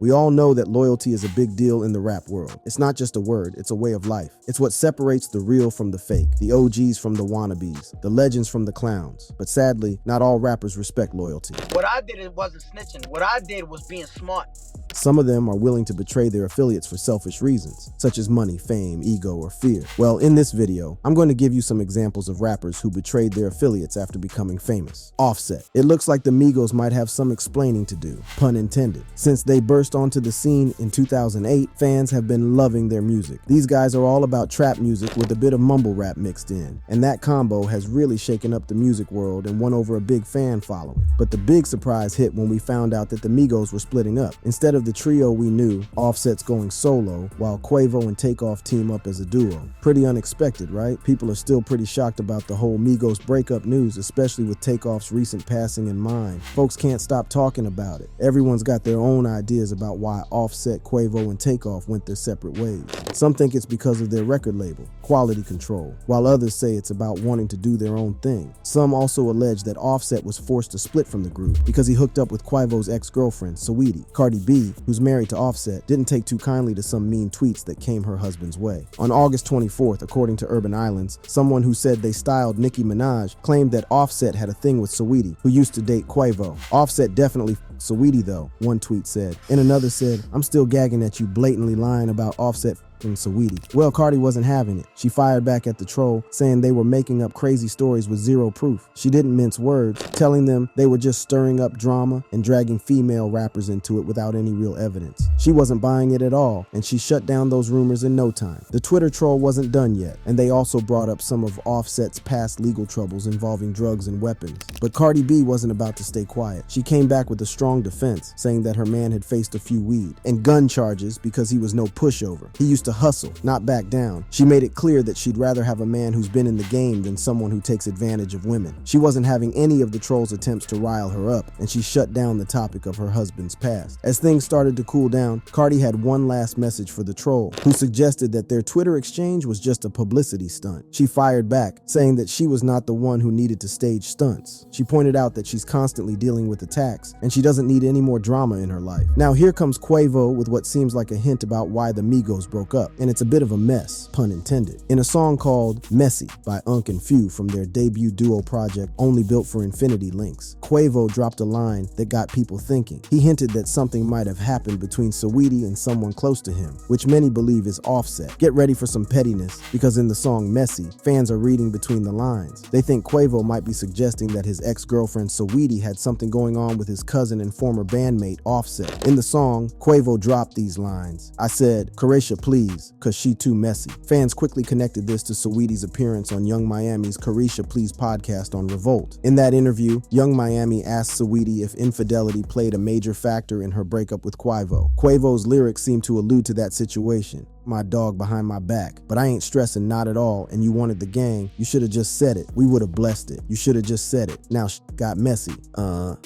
We all know that loyalty is a big deal in the rap world. It's not just a word, it's a way of life. It's what separates the real from the fake, the OGs from the wannabes, the legends from the clowns. But sadly, not all rappers respect loyalty. What I did, it wasn't snitching. What I did was being smart. Some of them are willing to betray their affiliates for selfish reasons, such as money, fame, ego, or fear. Well, in this video, I'm going to give you some examples of rappers who betrayed their affiliates after becoming famous. Offset. It looks like the Migos might have some explaining to do, pun intended. Since they burst onto the scene in 2008, fans have been loving their music. These guys are all about trap music with a bit of mumble rap mixed in, and that combo has really shaken up the music world and won over a big fan following. But the big surprise hit when we found out that the Migos were splitting up. Instead of the trio we knew, Offset's going solo, while Quavo and Takeoff team up as a duo. Pretty unexpected, right? People are still pretty shocked about the whole Migos breakup news, especially with Takeoff's recent passing in mind. Folks can't stop talking about it. Everyone's got their own ideas about why Offset, Quavo, and Takeoff went their separate ways. Some think it's because of their record label, Quality Control, while others say it's about wanting to do their own thing. Some also allege that Offset was forced to split from the group because he hooked up with Quavo's ex-girlfriend, Saweetie. Cardi B, who's married to Offset, didn't take too kindly to some mean tweets that came her husband's way. On August 24th, according to Urban Islands, someone who said they styled Nicki Minaj claimed that Offset had a thing with Saweetie, who used to date Quavo. Offset definitely Saweetie though, one tweet said. And another said, "I'm still gagging at you blatantly lying about Offset and Saweetie." Well, Cardi wasn't having it. She fired back at the troll, saying they were making up crazy stories with zero proof. She didn't mince words, telling them they were just stirring up drama and dragging female rappers into it without any real evidence. She wasn't buying it at all, and she shut down those rumors in no time. The Twitter troll wasn't done yet, and they also brought up some of Offset's past legal troubles involving drugs and weapons. But Cardi B wasn't about to stay quiet. She came back with a strong defense, saying that her man had faced a few weed and gun charges because he was no pushover. He used to hustle, not back down. She made it clear that she'd rather have a man who's been in the game than someone who takes advantage of women. She wasn't having any of the troll's attempts to rile her up, and she shut down the topic of her husband's past. As things started to cool down, Cardi had one last message for the troll, who suggested that their Twitter exchange was just a publicity stunt. She fired back, saying that she was not the one who needed to stage stunts. She pointed out that she's constantly dealing with attacks, and she doesn't need any more drama in her life. Now here comes Quavo with what seems like a hint about why the Migos broke up, and it's a bit of a mess, pun intended. In a song called Messy by and Few from their debut duo project Only Built for Infinity Links, Quavo dropped a line that got people thinking. He hinted that something might have happened between Saweetie and someone close to him, which many believe is Offset. Get ready for some pettiness, because in the song Messy, fans are reading between the lines. They think Quavo might be suggesting that his ex-girlfriend Saweetie had something going on with his cousin and former bandmate Offset. In the song, Quavo dropped these lines. "I said, Caresha please, cause she too messy." Fans quickly connected this to Saweetie's appearance on Young Miami's Caresha Please podcast on Revolt. In that interview, Young Miami asked Saweetie if infidelity played a major factor in her breakup with Quavo. Quavo's lyrics seem to allude to that situation. "My dog behind my back, but I ain't stressing, not at all, and you wanted the gang, you should have just said it. We would have blessed it. You should have just said it. Now got messy.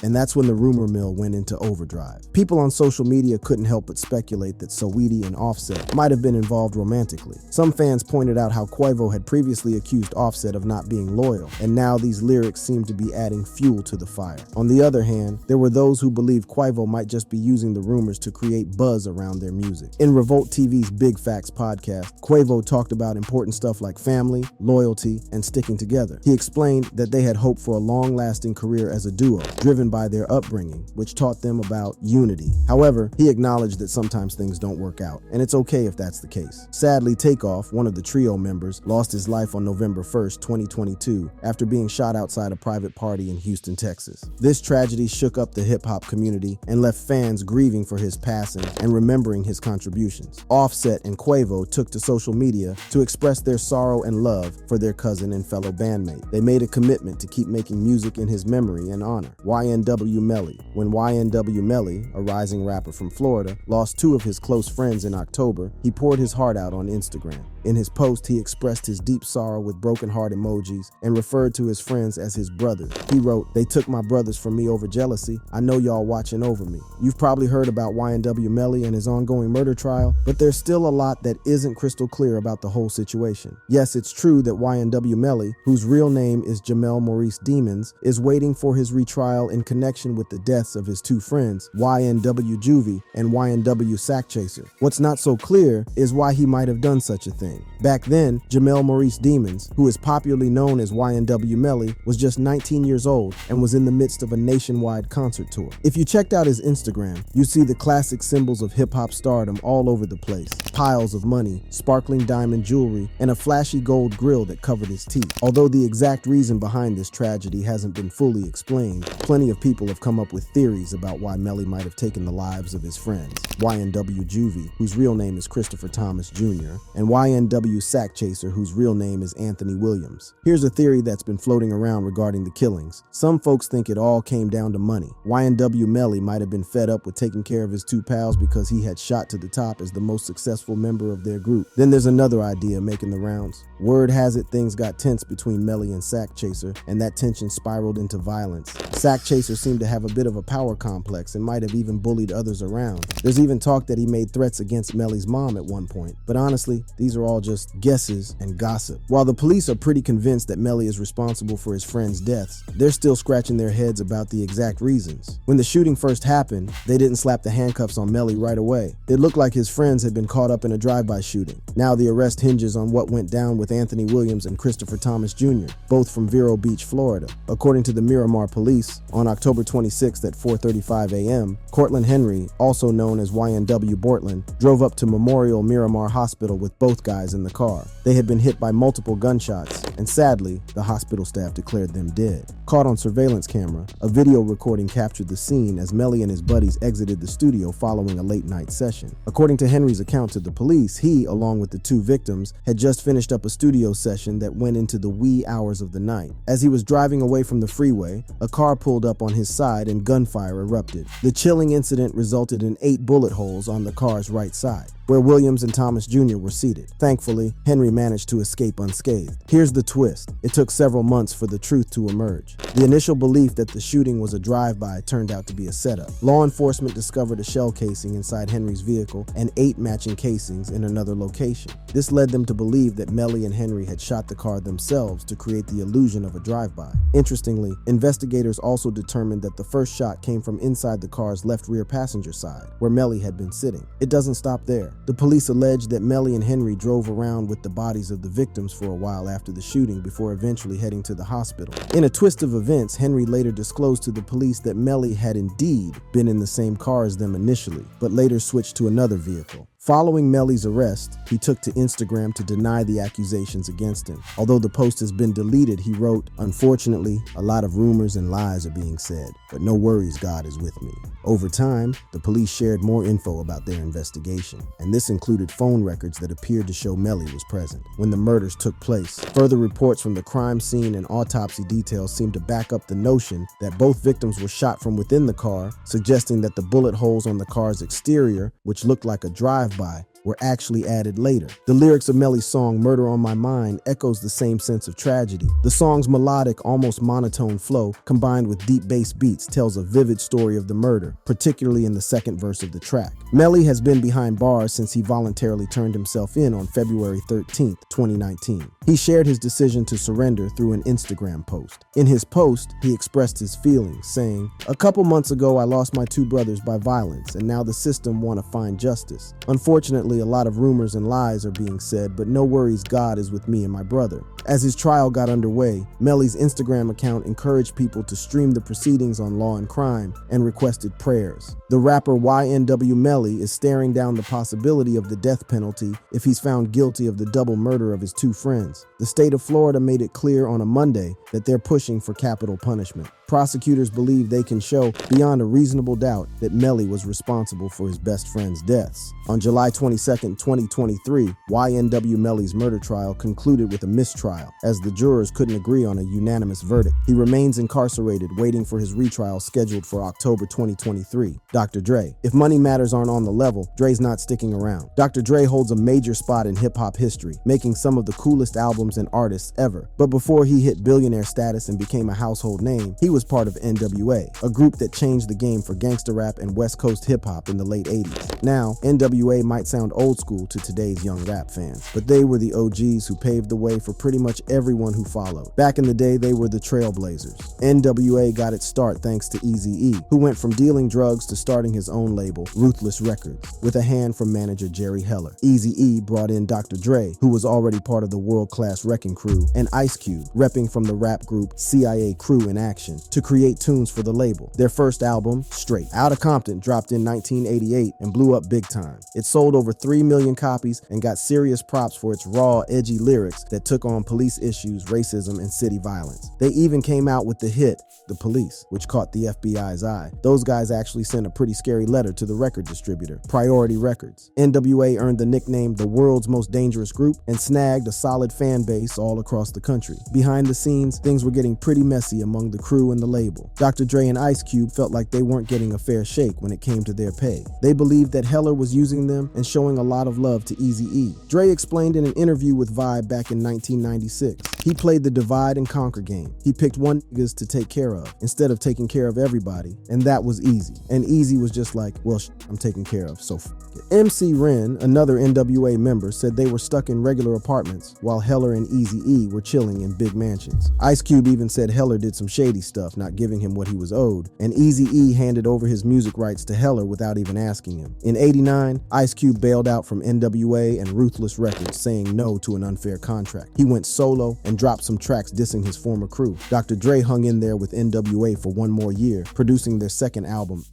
And that's when the rumor mill went into overdrive. People on social media couldn't help but speculate that Saweetie and Offset might have been involved romantically. Some fans pointed out how Quavo had previously accused Offset of not being loyal, and now these lyrics seem to be adding fuel to the fire. On the other hand, there were those who believed Quavo might just be using the rumors to create buzz around their music. In Revolt TV's Big Facts podcast, Quavo talked about important stuff like family, loyalty, and sticking together. He explained that they had hoped for a long-lasting career as a duo, driven by their upbringing, which taught them about unity. However, he acknowledged that sometimes things don't work out, and it's okay if that's the case. Sadly, Takeoff, one of the trio members, lost his life on November 1st, 2022, after being shot outside a private party in Houston, Texas. This tragedy shook up the hip-hop community and left fans grieving for his passing and remembering his contributions. Offset and Quavo took to social media to express their sorrow and love for their cousin and fellow bandmate. They made a commitment to keep making music in his memory and honor. YNW Melly. When YNW Melly, a rising rapper from Florida, lost two of his close friends in October, he poured his heart out on Instagram. In his post, he expressed his deep sorrow with broken heart emojis and referred to his friends as his brothers. He wrote, "They took my brothers from me over jealousy. I know y'all watching over me." You've probably heard about YNW Melly and his ongoing murder trial, but there's still a lot that isn't crystal clear about the whole situation. Yes, it's true that YNW Melly, whose real name is Jamel Maurice Demons, is waiting for his retrial in connection with the deaths of his two friends, YNW Juvie and YNW Sack Chaser. What's not so clear is why he might have done such a thing. Back then, Jamel Maurice Demons, who is popularly known as YNW Melly, was just 19 years old and was in the midst of a nationwide concert tour. If you checked out his Instagram, you see the classic symbols of hip-hop stardom all over the place. Piles of money, sparkling diamond jewelry, and a flashy gold grill that covered his teeth. Although the exact reason behind this tragedy hasn't been fully explained, plenty of people have come up with theories about why Melly might have taken the lives of his friends. YNW Juvie, whose real name is Christopher Thomas Jr., and YNW Sack Chaser, whose real name is Anthony Williams. Here's a theory that's been floating around regarding the killings. Some folks think it all came down to money. YNW Melly might have been fed up with taking care of his two pals because he had shot to the top as the most successful member of their group. Then there's another idea making the rounds. Word has it things got tense between Melly and Sack Chaser, and that tension spiraled into violence. Sack Chaser seemed to have a bit of a power complex and might have even bullied others around. There's even talk that he made threats against Melly's mom at one point. But honestly, these are all just guesses and gossip. While the police are pretty convinced that Melly is responsible for his friends' deaths, they're still scratching their heads about the exact reasons. When the shooting first happened, they didn't slap the handcuffs on Melly right away. It looked like his friends had been caught up in a drive-by shooting. Now the arrest hinges on what went down with Anthony Williams and Christopher Thomas Jr., both from Vero Beach, Florida. According to the Miramar Police, on October 26th at 4:35 a.m., Cortland Henry, also known as YNW Bortland, drove up to Memorial Miramar Hospital with both guys in the car. They had been hit by multiple gunshots, and sadly, the hospital staff declared them dead. Caught on surveillance camera, a video recording captured the scene as Melly and his buddies exited the studio following a late-night session. According to Henry's account to the police, he, along with the two victims, had just finished up a studio session that went into the wee hours of the night. As he was driving away from the freeway, a car pulled up on his side and gunfire erupted. The chilling incident resulted in 8 bullet holes on the car's right side, where Williams and Thomas Jr. were seated. Thankfully, Henry managed to escape unscathed. Here's the twist. It took several months for the truth to emerge. The initial belief that the shooting was a drive-by turned out to be a setup. Law enforcement discovered a shell casing inside Henry's vehicle and 8 matching casings in another location. This led them to believe that Melly and Henry had shot the car themselves to create the illusion of a drive-by. Interestingly, investigators also determined that the first shot came from inside the car's left rear passenger side, where Melly had been sitting. It doesn't stop there. The police alleged that Melly and Henry drove around with the bodies of the victims for a while after the shooting before eventually heading to the hospital. In a twist of events, Henry later disclosed to the police that Melly had indeed been in the same car as them initially, but later switched to another vehicle. Following Melly's arrest, he took to Instagram to deny the accusations against him. Although the post has been deleted, he wrote, "Unfortunately, a lot of rumors and lies are being said, but no worries, God is with me." Over time, the police shared more info about their investigation, and this included phone records that appeared to show Melly was present when the murders took place. Further reports from the crime scene and autopsy details seemed to back up the notion that both victims were shot from within the car, suggesting that the bullet holes on the car's exterior, which looked like a drive-by, were actually added later. The lyrics of Melly's song "Murder on My Mind" echoes the same sense of tragedy. The song's melodic, almost monotone flow, combined with deep bass beats, tells a vivid story of the murder, particularly in the second verse of the track. Melly has been behind bars since he voluntarily turned himself in on February 13th, 2019. He shared his decision to surrender through an Instagram post. In his post, he expressed his feelings, saying, "A couple months ago, I lost my 2 brothers by violence, and now the system want to find justice. Unfortunately, a lot of rumors and lies are being said, but no worries, God is with me and my brother." As his trial got underway, Melly's Instagram account encouraged people to stream the proceedings on Law and Crime and requested prayers. The rapper YNW Melly is staring down the possibility of the death penalty if he's found guilty of the double murder of his 2 friends. The state of Florida made it clear on a Monday that they're pushing for capital punishment. Prosecutors believe they can show beyond a reasonable doubt that Melly was responsible for his best friend's deaths. On July 22, 2023, YNW Melly's murder trial concluded with a mistrial, as the jurors couldn't agree on a unanimous verdict. He remains incarcerated, waiting for his retrial scheduled for October 2023. Dr. Dre. If money matters aren't on the level, Dre's not sticking around. Dr. Dre holds a major spot in hip-hop history, making some of the coolest albums and artists ever. But before he hit billionaire status and became a household name, he was part of N.W.A, a group that changed the game for gangsta rap and West Coast hip-hop in the late 80s. Now, N.W.A might sound old school to today's young rap fans, but they were the OGs who paved the way for pretty much everyone who followed. Back in the day, they were the trailblazers. N.W.A got its start thanks to Eazy-E, who went from dealing drugs to starting his own label, Ruthless Records, with a hand from manager Jerry Heller. Eazy-E brought in Dr. Dre, who was already part of the world-class Wrecking Crew, and Ice Cube, repping from the rap group CIA Crew in Action, to create tunes for the label. Their first album, Straight Outta Compton, dropped in 1988 and blew up big time. It sold over 3 million copies and got serious props for its raw, edgy lyrics that took on police issues, racism, and city violence. They even came out with the hit, The Police, which caught the FBI's eye. Those guys actually sent a pretty scary letter to the record distributor, Priority Records. N.W.A earned the nickname the world's most dangerous group and snagged a solid fan base all across the country. Behind the scenes, things were getting pretty messy among the crew and the label. Dr. Dre and Ice Cube felt like they weren't getting a fair shake when it came to their pay. They believed that Heller was using them and showing a lot of love to Eazy-E. Dre explained in an interview with Vibe back in 1996, he played the divide and conquer game. He picked one niggas to take care of instead of taking care of everybody, and that was easy. And Eazy was just like, well, I'm taken care of, so f it. MC Ren, another N.W.A member, said they were stuck in regular apartments while Heller and Eazy-E were chilling in big mansions. Ice Cube even said Heller did some shady stuff, not giving him what he was owed, and Eazy-E handed over his music rights to Heller without even asking him. In '89, Ice Cube bailed out from N.W.A and Ruthless Records, saying no to an unfair contract. He went solo and dropped some tracks dissing his former crew. Dr. Dre hung in there with N.W.A for one more year, producing their second album,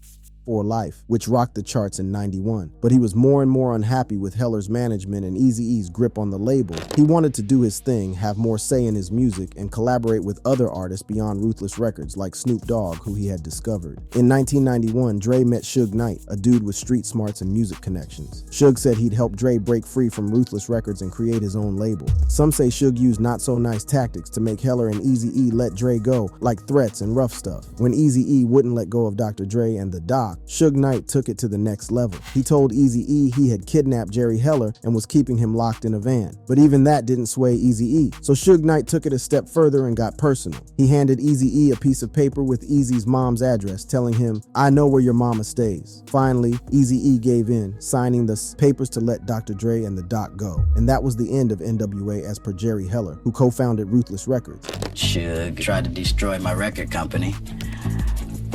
For Life, which rocked the charts in '91. But he was more and more unhappy with Heller's management and Eazy-E's grip on the label. He wanted to do his thing, have more say in his music, and collaborate with other artists beyond Ruthless Records like Snoop Dogg, who he had discovered. In 1991, Dre met Suge Knight, a dude with street smarts and music connections. Suge said he'd help Dre break free from Ruthless Records and create his own label. Some say Suge used not-so-nice tactics to make Heller and Eazy-E let Dre go, like threats and rough stuff. When Eazy-E wouldn't let go of Dr. Dre and the Doc, Suge Knight took it to the next level. He told Eazy-E he had kidnapped Jerry Heller and was keeping him locked in a van. But even that didn't sway Eazy-E, so Suge Knight took it a step further and got personal. He handed Eazy-E a piece of paper with Eazy's mom's address, telling him, "I know where your mama stays." Finally, Eazy-E gave in, signing the papers to let Dr. Dre and the Doc go. And that was the end of N.W.A as per Jerry Heller, who co-founded Ruthless Records. Suge tried to destroy my record company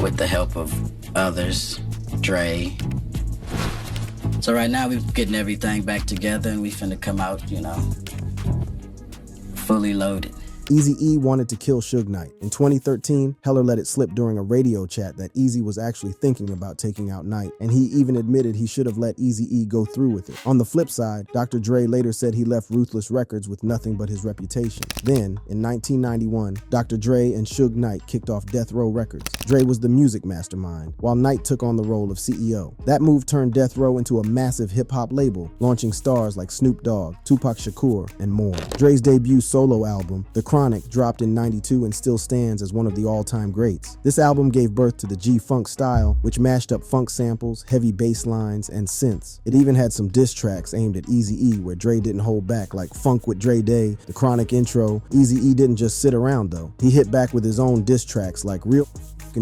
with the help of others. Dre. So right now we're getting everything back together and we finna come out, fully loaded. Eazy-E wanted to kill Suge Knight. In 2013, Heller let it slip during a radio chat that Eazy was actually thinking about taking out Knight, and he even admitted he should have let Eazy-E go through with it. On the flip side, Dr. Dre later said he left Ruthless Records with nothing but his reputation. Then, in 1991, Dr. Dre and Suge Knight kicked off Death Row Records. Dre was the music mastermind, while Knight took on the role of CEO. That move turned Death Row into a massive hip-hop label, launching stars like Snoop Dogg, Tupac Shakur, and more. Dre's debut solo album, The Chronic, dropped in '92 and still stands as one of the all-time greats. This album gave birth to the G-Funk style, which mashed up funk samples, heavy bass lines, and synths. It even had some diss tracks aimed at Eazy-E where Dre didn't hold back, like Funk with Dre Day, The Chronic intro. Eazy-E didn't just sit around though. He hit back with his own diss tracks like Real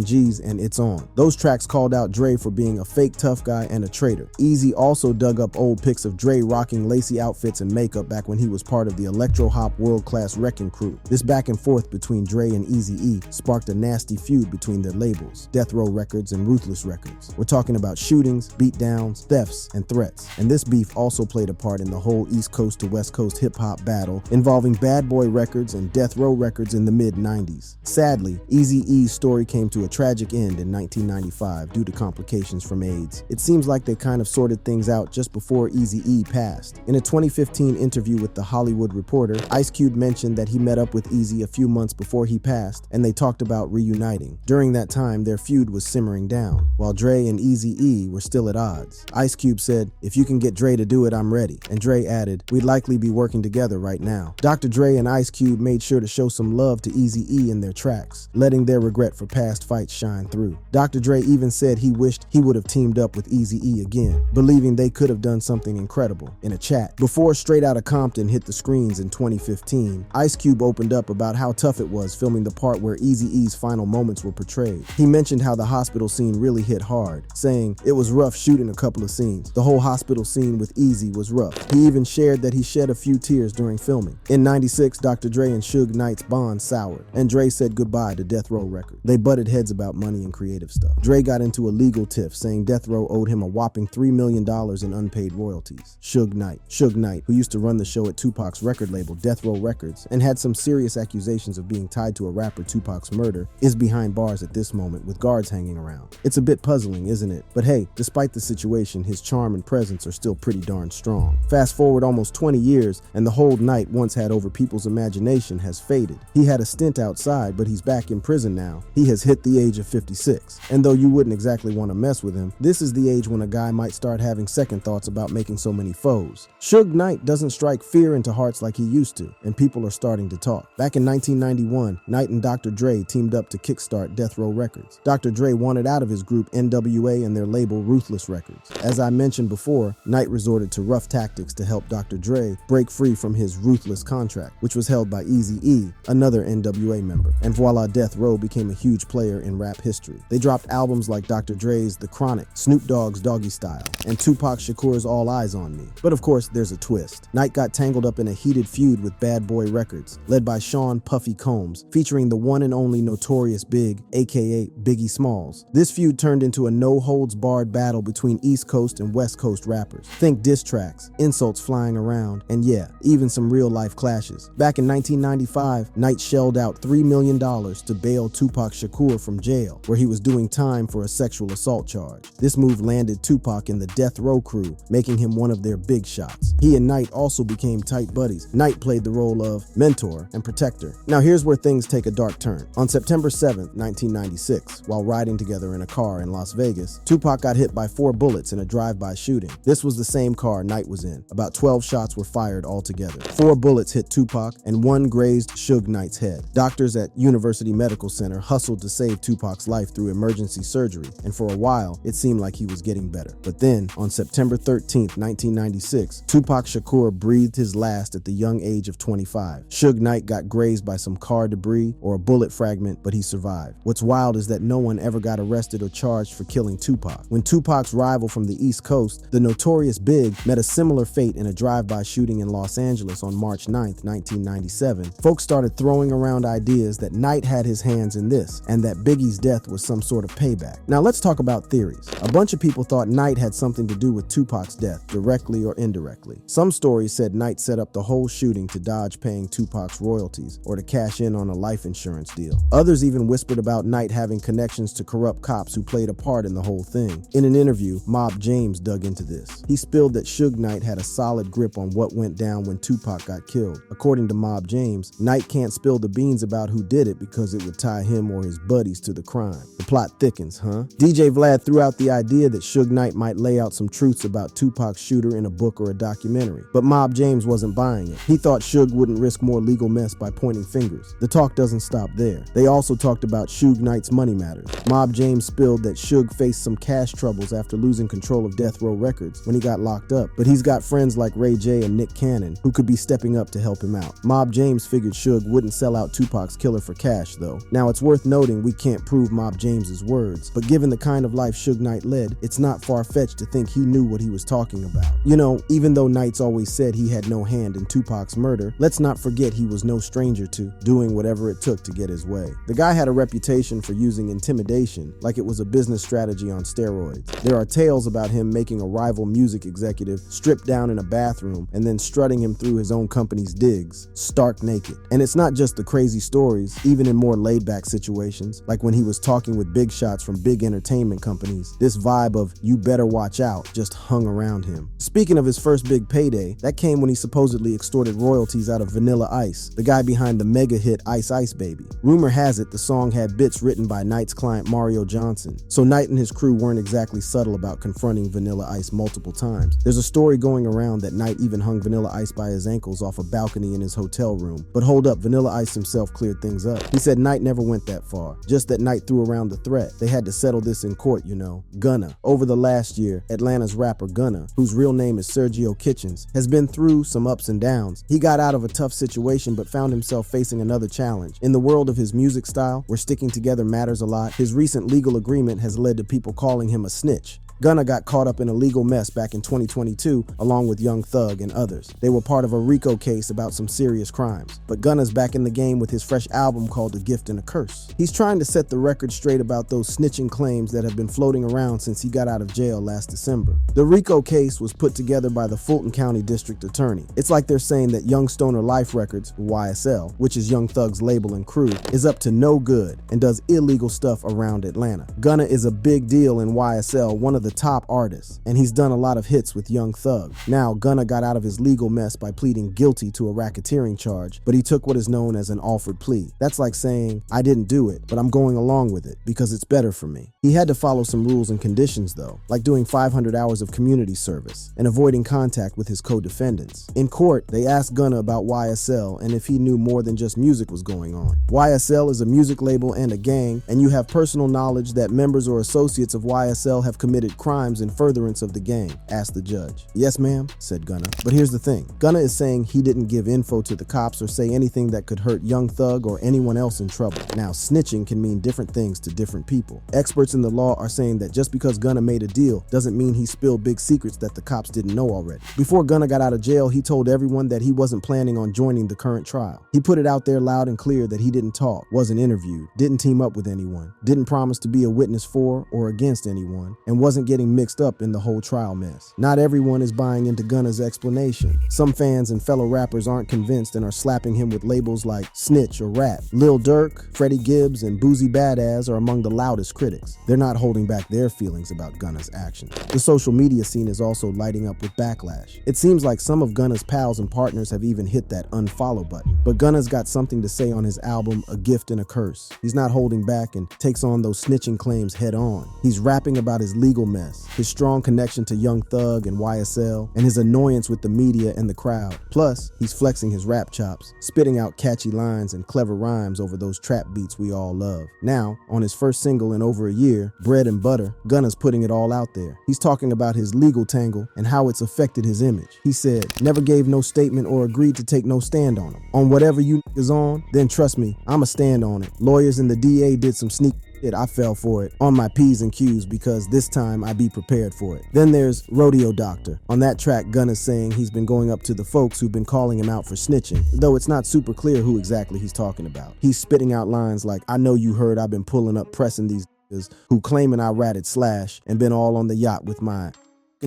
G's and It's On. Those tracks called out Dre for being a fake tough guy and a traitor. Eazy also dug up old pics of Dre rocking lacy outfits and makeup back when he was part of the electro-hop world-class Wrecking Crew. This back and forth between Dre and Eazy-E sparked a nasty feud between their labels, Death Row Records and Ruthless Records. We're talking about shootings, beatdowns, thefts, and threats. And this beef also played a part in the whole East Coast to West Coast hip-hop battle involving Bad Boy Records and Death Row Records in the mid-90s. Sadly, Eazy-E's story came to to a tragic end in 1995 due to complications from AIDS. It seems like they kind of sorted things out just before Eazy-E passed. In a 2015 interview with The Hollywood Reporter, Ice Cube mentioned that he met up with Eazy a few months before he passed, and they talked about reuniting. During that time, their feud was simmering down, while Dre and Eazy-E were still at odds. Ice Cube said, "If you can get Dre to do it, I'm ready." And Dre added, "We'd likely be working together right now." Dr. Dre and Ice Cube made sure to show some love to Eazy-E in their tracks, letting their regret for past fights shine through. Dr. Dre even said he wished he would have teamed up with Eazy-E again, believing they could have done something incredible in a chat. Before Straight Outta Compton hit the screens in 2015, Ice Cube opened up about how tough it was filming the part where Eazy-E's final moments were portrayed. He mentioned how the hospital scene really hit hard, saying, "It was rough shooting a couple of scenes. The whole hospital scene with Eazy was rough." He even shared that he shed a few tears during filming. In '96, Dr. Dre and Suge Knight's bond soured, and Dre said goodbye to Death Row Records. They butted heads about money and creative stuff. Dre got into a legal tiff, saying Death Row owed him a whopping $3 million in unpaid royalties. Suge Knight, who used to run the show at Tupac's record label, Death Row Records, and had some serious accusations of being tied to a rapper Tupac's murder, is behind bars at this moment with guards hanging around. It's a bit puzzling, isn't it? But hey, despite the situation, his charm and presence are still pretty darn strong. Fast forward almost 20 years, and the hold Knight once had over people's imagination has faded. He had a stint outside, but he's back in prison now. He has hit the age of 56. And though you wouldn't exactly want to mess with him, this is the age when a guy might start having second thoughts about making so many foes. Suge Knight doesn't strike fear into hearts like he used to, and people are starting to talk. Back in 1991, Knight and Dr. Dre teamed up to kickstart Death Row Records. Dr. Dre wanted out of his group N.W.A. and their label Ruthless Records. As I mentioned before, Knight resorted to rough tactics to help Dr. Dre break free from his Ruthless contract, which was held by Eazy-E, another N.W.A. member. And voila, Death Row became a huge player in rap history. They dropped albums like Dr. Dre's The Chronic, Snoop Dogg's Doggy Style, and Tupac Shakur's All Eyes on Me. But of course, there's a twist. Knight got tangled up in a heated feud with Bad Boy Records, led by Sean Puffy Combs, featuring the one and only Notorious Big, aka Biggie Smalls. This feud turned into a no-holds-barred battle between East Coast and West Coast rappers. Think diss tracks, insults flying around, and yeah, even some real-life clashes. Back in 1995, Knight shelled out $3 million to bail Tupac Shakur from jail, where he was doing time for a sexual assault charge. This move landed Tupac in the Death Row crew, making him one of their big shots. He and Knight also became tight buddies. Knight played the role of mentor and protector. Now here's where things take a dark turn. On September 7th, 1996, while riding together in a car in Las Vegas, Tupac got hit by 4 bullets in a drive-by shooting. This was the same car Knight was in. About 12 shots were fired altogether. 4 bullets hit Tupac and 1 grazed Suge Knight's head. Doctors at University Medical Center hustled to save Tupac's life through emergency surgery, and for a while, it seemed like he was getting better. But then, on September 13th, 1996, Tupac Shakur breathed his last at the young age of 25. Suge Knight got grazed by some car debris or a bullet fragment, but he survived. What's wild is that no one ever got arrested or charged for killing Tupac. When Tupac's rival from the East Coast, the Notorious Big, met a similar fate in a drive-by shooting in Los Angeles on March 9th, 1997, folks started throwing around ideas that Knight had his hands in this, and that Biggie's death was some sort of payback. Now let's talk about theories. A bunch of people thought Knight had something to do with Tupac's death, directly or indirectly. Some stories said Knight set up the whole shooting to dodge paying Tupac's royalties or to cash in on a life insurance deal. Others even whispered about Knight having connections to corrupt cops who played a part in the whole thing. In an interview, Mob James dug into this. He spilled that Suge Knight had a solid grip on what went down when Tupac got killed. According to Mob James, Knight can't spill the beans about who did it because it would tie him or his buddies to the crime. The plot thickens, huh? DJ Vlad threw out the idea that Suge Knight might lay out some truths about Tupac's shooter in a book or a documentary, but Mob James wasn't buying it. He thought Suge wouldn't risk more legal mess by pointing fingers. The talk doesn't stop there. They also talked about Suge Knight's money matters. Mob James spilled that Suge faced some cash troubles after losing control of Death Row Records when he got locked up, but he's got friends like Ray J and Nick Cannon who could be stepping up to help him out. Mob James figured Suge wouldn't sell out Tupac's killer for cash, though. Now, it's worth noting we can't prove Mob James's words, but given the kind of life Suge Knight led, it's not far-fetched to think he knew what he was talking about. You know, even though Knight's always said he had no hand in Tupac's murder, let's not forget he was no stranger to doing whatever it took to get his way. The guy had a reputation for using intimidation like it was a business strategy on steroids. There are tales about him making a rival music executive strip down in a bathroom and then strutting him through his own company's digs, stark naked. And it's not just the crazy stories. Even in more laid-back situations, Like when he was talking with big shots from big entertainment companies, this vibe of "you better watch out" just hung around him. Speaking of his first big payday, that came when he supposedly extorted royalties out of Vanilla Ice, the guy behind the mega hit Ice Ice Baby. Rumor has it the song had bits written by Knight's client Mario Johnson, so Knight and his crew weren't exactly subtle about confronting Vanilla Ice multiple times. There's a story going around that Knight even hung Vanilla Ice by his ankles off a balcony in his hotel room. But hold up, Vanilla Ice himself cleared things up. He said Knight never went that far, just that Knight threw around the threat. They had to settle this in court, you know. Gunna. Over the last year, Atlanta's rapper Gunna, whose real name is Sergio Kitchens, has been through some ups and downs. He got out of a tough situation but found himself facing another challenge. In the world of his music style, where sticking together matters a lot, his recent legal agreement has led to people calling him a snitch. Gunna got caught up in a legal mess back in 2022 along with Young Thug and others. They were part of a RICO case about some serious crimes. But Gunna's back in the game with his fresh album called A Gift and a Curse. He's trying to set the record straight about those snitching claims that have been floating around since he got out of jail last December. The RICO case was put together by the Fulton County District Attorney. It's like they're saying that Young Stoner Life Records, YSL, which is Young Thug's label and crew, is up to no good and does illegal stuff around Atlanta. Gunna is a big deal in YSL, one of the top artists, and he's done a lot of hits with Young Thug. Now, Gunna got out of his legal mess by pleading guilty to a racketeering charge, but he took what is known as an offered plea. That's like saying, I didn't do it, but I'm going along with it because it's better for me. He had to follow some rules and conditions though, like doing 500 hours of community service and avoiding contact with his co-defendants. In court, they asked Gunna about YSL and if he knew more than just music was going on. YSL is a music label and a gang, and you have personal knowledge that members or associates of YSL have committed crimes in furtherance of the gang, asked the judge. Yes, ma'am, said Gunna. But here's the thing. Gunna is saying he didn't give info to the cops or say anything that could hurt Young Thug or anyone else in trouble. Now, snitching can mean different things to different people. Experts in the law are saying that just because Gunna made a deal doesn't mean he spilled big secrets that the cops didn't know already. Before Gunna got out of jail, he told everyone that he wasn't planning on joining the current trial. He put it out there loud and clear that he didn't talk, wasn't interviewed, didn't team up with anyone, didn't promise to be a witness for or against anyone, and wasn't getting mixed up in the whole trial mess. Not everyone is buying into Gunna's explanation. Some fans and fellow rappers aren't convinced and are slapping him with labels like snitch or rat. Lil Durk, Freddie Gibbs, and Boozy Badass are among the loudest critics. They're not holding back their feelings about Gunna's actions. The social media scene is also lighting up with backlash. It seems like some of Gunna's pals and partners have even hit that unfollow button. But Gunna's got something to say on his album, A Gift and a Curse. He's not holding back and takes on those snitching claims head on. He's rapping about his legal mess, his strong connection to Young Thug and YSL, and his annoyance with the media and the crowd. Plus, he's flexing his rap chops, spitting out catchy lines and clever rhymes over those trap beats we all love. Now, on his first single in over a year, Bread and Butter, Gunna's putting it all out there. He's talking about his legal tangle and how it's affected his image. He said, never gave no statement or agreed to take no stand on him. On whatever you niggas on, then trust me, I'ma stand on it. Lawyers and the DA did some sneak shit, I fell for it on my P's and Q's because this time I be prepared for it. Then there's Rodeo Doctor. On that track, Gunna's saying he's been going up to the folks who've been calling him out for snitching, though it's not super clear who exactly he's talking about. He's spitting out lines like, I know you heard I've been pulling up pressing these niggas who claiming I ratted Slash and been all on the yacht with my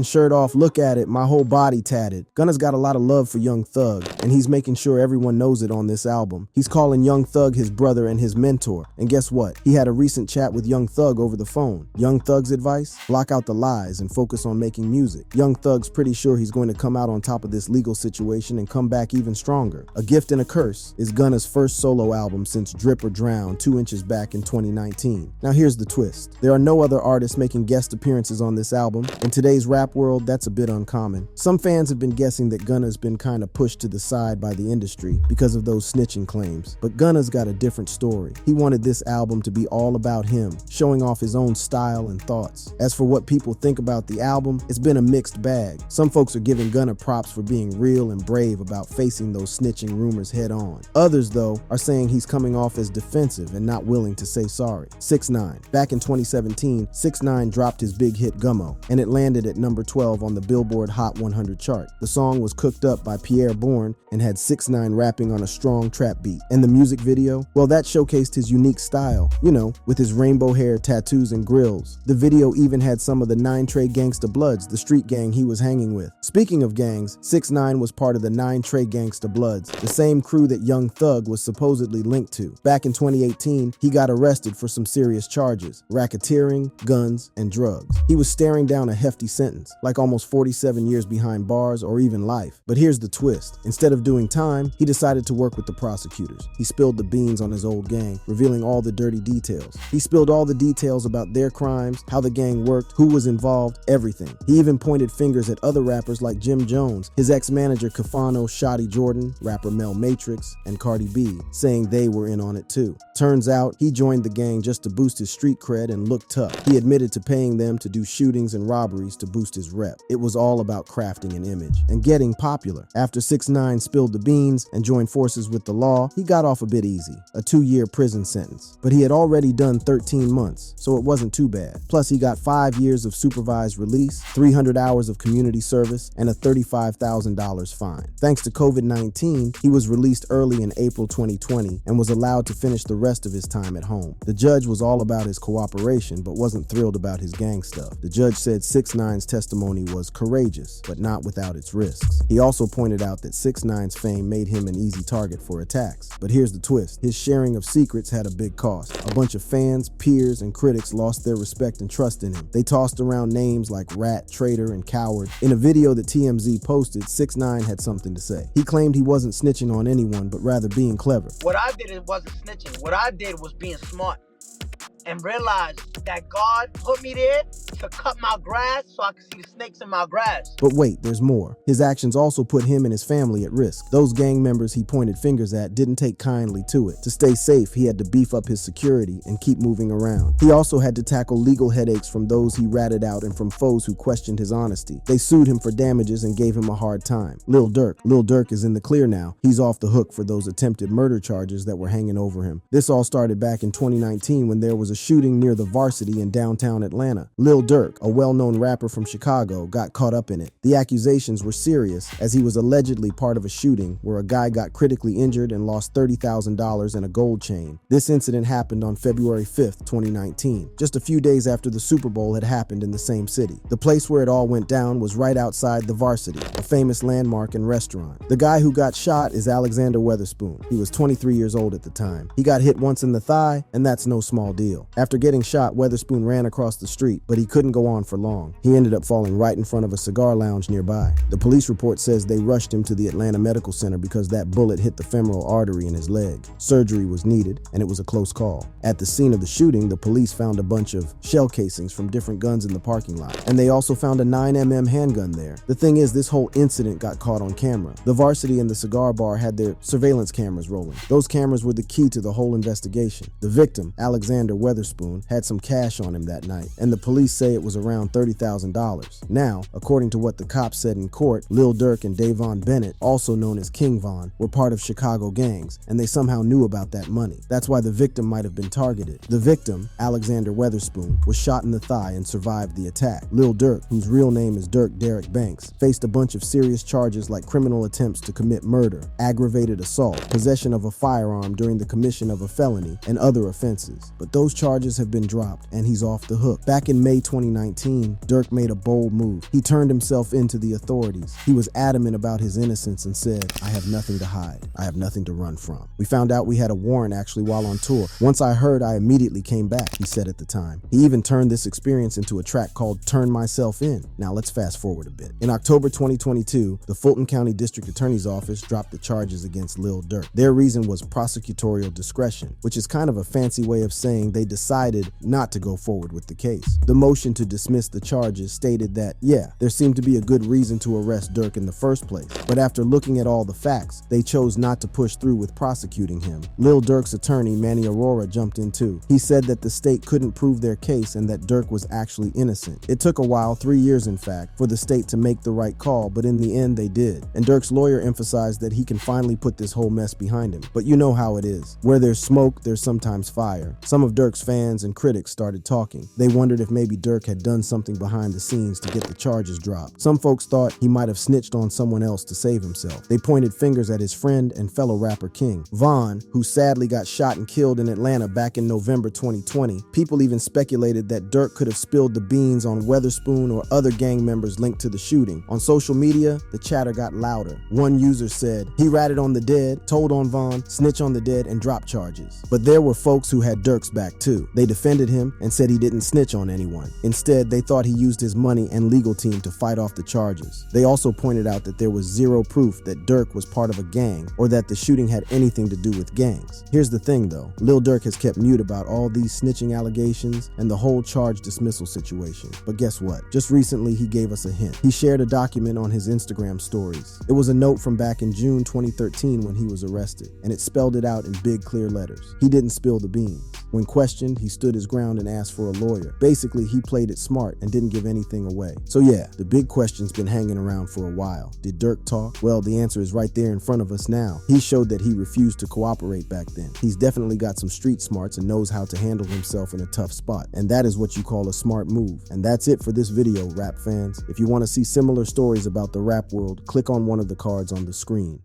shirt off, look at it, my whole body tatted. Gunna's got a lot of love for Young Thug, and he's making sure everyone knows it on this album. He's calling Young Thug his brother and his mentor. And guess what? He had a recent chat with Young Thug over the phone. Young Thug's advice? Block out the lies and focus on making music. Young Thug's pretty sure he's going to come out on top of this legal situation and come back even stronger. A Gift and a Curse is Gunna's first solo album since Drip or Drown 2 inches back in 2019. Now here's the twist. There are no other artists making guest appearances on this album. In today's rap world, that's a bit uncommon. Some fans have been guessing that Gunna's been kind of pushed to the side by the industry because of those snitching claims, but Gunna's got a different story. He wanted this album to be all about him, showing off his own style and thoughts. As for what people think about the album, it's been a mixed bag. Some folks are giving Gunna props for being real and brave about facing those snitching rumors head on. Others, though, are saying he's coming off as defensive and not willing to say sorry. 6ix9ine. Back in 2017, 6ix9ine dropped his big hit Gummo, and it landed at #1 number 12 on the Billboard Hot 100 chart. The song was cooked up by Pierre Bourne and had 6ix9ine rapping on a strong trap beat. And the music video, well, that showcased his unique style, you know, with his rainbow hair, tattoos, and grills. The video even had some of the 9 Trey Gangsta Bloods, the street gang he was hanging with. Speaking of gangs, 6ix9ine was part of the 9 Trey Gangsta Bloods, the same crew that Young Thug was supposedly linked to. Back in 2018, he got arrested for some serious charges: racketeering, guns, and drugs. He was staring down a hefty sentence, like almost 47 years behind bars or even life. But here's the twist. Instead of doing time, he decided to work with the prosecutors. He spilled the beans on his old gang, revealing all the dirty details. He spilled all the details about their crimes, how the gang worked, who was involved, everything. He even pointed fingers at other rappers like Jim Jones, his ex-manager Kafano Shotty Jordan, rapper Mel Matrix, and Cardi B, saying they were in on it too. Turns out, he joined the gang just to boost his street cred and look tough. He admitted to paying them to do shootings and robberies to boost his rep. It was all about crafting an image and getting popular. After 6ix9ine spilled the beans and joined forces with the law, he got off a bit easy, a 2-year prison sentence. But he had already done 13 months, so it wasn't too bad. Plus, he got 5 years of supervised release, 300 hours of community service, and a $35,000 fine. Thanks to COVID-19, he was released early in April 2020 and was allowed to finish the rest of his time at home. The judge was all about his cooperation, but wasn't thrilled about his gang stuff. The judge said 6ix9ine's testimony was courageous, but not without its risks. He also pointed out that 6ix9ine's fame made him an easy target for attacks. But here's the twist. His sharing of secrets had a big cost. A bunch of fans, peers, and critics lost their respect and trust in him. They tossed around names like rat, traitor, and coward. In a video that TMZ posted, 6ix9ine had something to say. He claimed he wasn't snitching on anyone, but rather being clever. What I did wasn't snitching. What I did was being smart and realized that God put me there to cut my grass so I could see the snakes in my grass. But wait, there's more. His actions also put him and his family at risk. Those gang members he pointed fingers at didn't take kindly to it. To stay safe, he had to beef up his security and keep moving around. He also had to tackle legal headaches from those he ratted out and from foes who questioned his honesty. They sued him for damages and gave him a hard time. Lil Durk is in the clear now. He's off the hook for those attempted murder charges that were hanging over him. This all started back in 2019 when there was a shooting near the Varsity in downtown Atlanta. Lil Durk, a well-known rapper from Chicago, got caught up in it. The accusations were serious, as he was allegedly part of a shooting where a guy got critically injured and lost $30,000 and a gold chain. This incident happened on February 5th, 2019, just a few days after the Super Bowl had happened in the same city. The place where it all went down was right outside the Varsity, a famous landmark and restaurant. The guy who got shot is Alexander Weatherspoon. He was 23 years old at the time. He got hit once in the thigh, and that's no small deal. After getting shot, Weatherspoon ran across the street, but he couldn't go on for long. He ended up falling right in front of a cigar lounge nearby. The police report says they rushed him to the Atlanta Medical Center because that bullet hit the femoral artery in his leg. Surgery was needed, and it was a close call. At the scene of the shooting, the police found a bunch of shell casings from different guns in the parking lot, and they also found a 9mm handgun there. The thing is, this whole incident got caught on camera. The Varsity and the cigar bar had their surveillance cameras rolling. Those cameras were the key to the whole investigation. The victim, Alexander Weatherspoon, had some cash on him that night, and the police say it was around $30,000. Now, according to what the cops said in court, Lil Durk and Davon Bennett, also known as King Von, were part of Chicago gangs, and they somehow knew about that money. That's why the victim might have been targeted. The victim, Alexander Weatherspoon, was shot in the thigh and survived the attack. Lil Durk, whose real name is Dirk Derek Banks, faced a bunch of serious charges like criminal attempts to commit murder, aggravated assault, possession of a firearm during the commission of a felony, and other offenses. But those charges have been dropped, and he's off the hook. Back in May 2019, Durk made a bold move. He turned himself into the authorities. He was adamant about his innocence and said, "I have nothing to hide. I have nothing to run from. We found out we had a warrant actually while on tour. Once I heard, I immediately came back," he said at the time. He even turned this experience into a track called Turn Myself In. Now let's fast forward a bit. In October 2022, the Fulton County District Attorney's Office dropped the charges against Lil Durk. Their reason was prosecutorial discretion, which is kind of a fancy way of saying they decided not to go forward with the case. The motion to dismiss the charges stated that, yeah, there seemed to be a good reason to arrest Durk in the first place, but after looking at all the facts, they chose not to push through with prosecuting him. Lil Durk's attorney, Manny Arora, jumped in too. He said that the state couldn't prove their case and that Durk was actually innocent. It took a while, 3 years in fact, for the state to make the right call, but in the end they did. And Durk's lawyer emphasized that he can finally put this whole mess behind him. But you know how it is. Where there's smoke, there's sometimes fire. Some of Durk's fans and critics started talking. They wondered if maybe Durk had done something behind the scenes to get the charges dropped. Some folks thought he might have snitched on someone else to save himself. They pointed fingers at his friend and fellow rapper King Von, who sadly got shot and killed in Atlanta back in November 2020. People even speculated that Durk could have spilled the beans on Weatherspoon or other gang members linked to the shooting. On social media, the chatter got louder. One user said, "He ratted on the dead, told on Von, snitch on the dead, and dropped charges." But there were folks who had Durk's back too. They defended him and said he didn't snitch on anyone. Instead, they thought he used his money and legal team to fight off the charges. They also pointed out that there was zero proof that Durk was part of a gang or that the shooting had anything to do with gangs. Here's the thing though, Lil Durk has kept mute about all these snitching allegations and the whole charge dismissal situation. But guess what? Just recently he gave us a hint. He shared a document on his Instagram stories. It was a note from back in June 2013 when he was arrested, and it spelled it out in big clear letters. He didn't spill the beans. When questioned, he stood his ground and asked for a lawyer. Basically, he played it smart and didn't give anything away. So yeah, the big question's been hanging around for a while. Did Durk talk? Well, the answer is right there in front of us now. He showed that he refused to cooperate back then. He's definitely got some street smarts and knows how to handle himself in a tough spot. And that is what you call a smart move. And that's it for this video, rap fans. If you want to see similar stories about the rap world, click on one of the cards on the screen.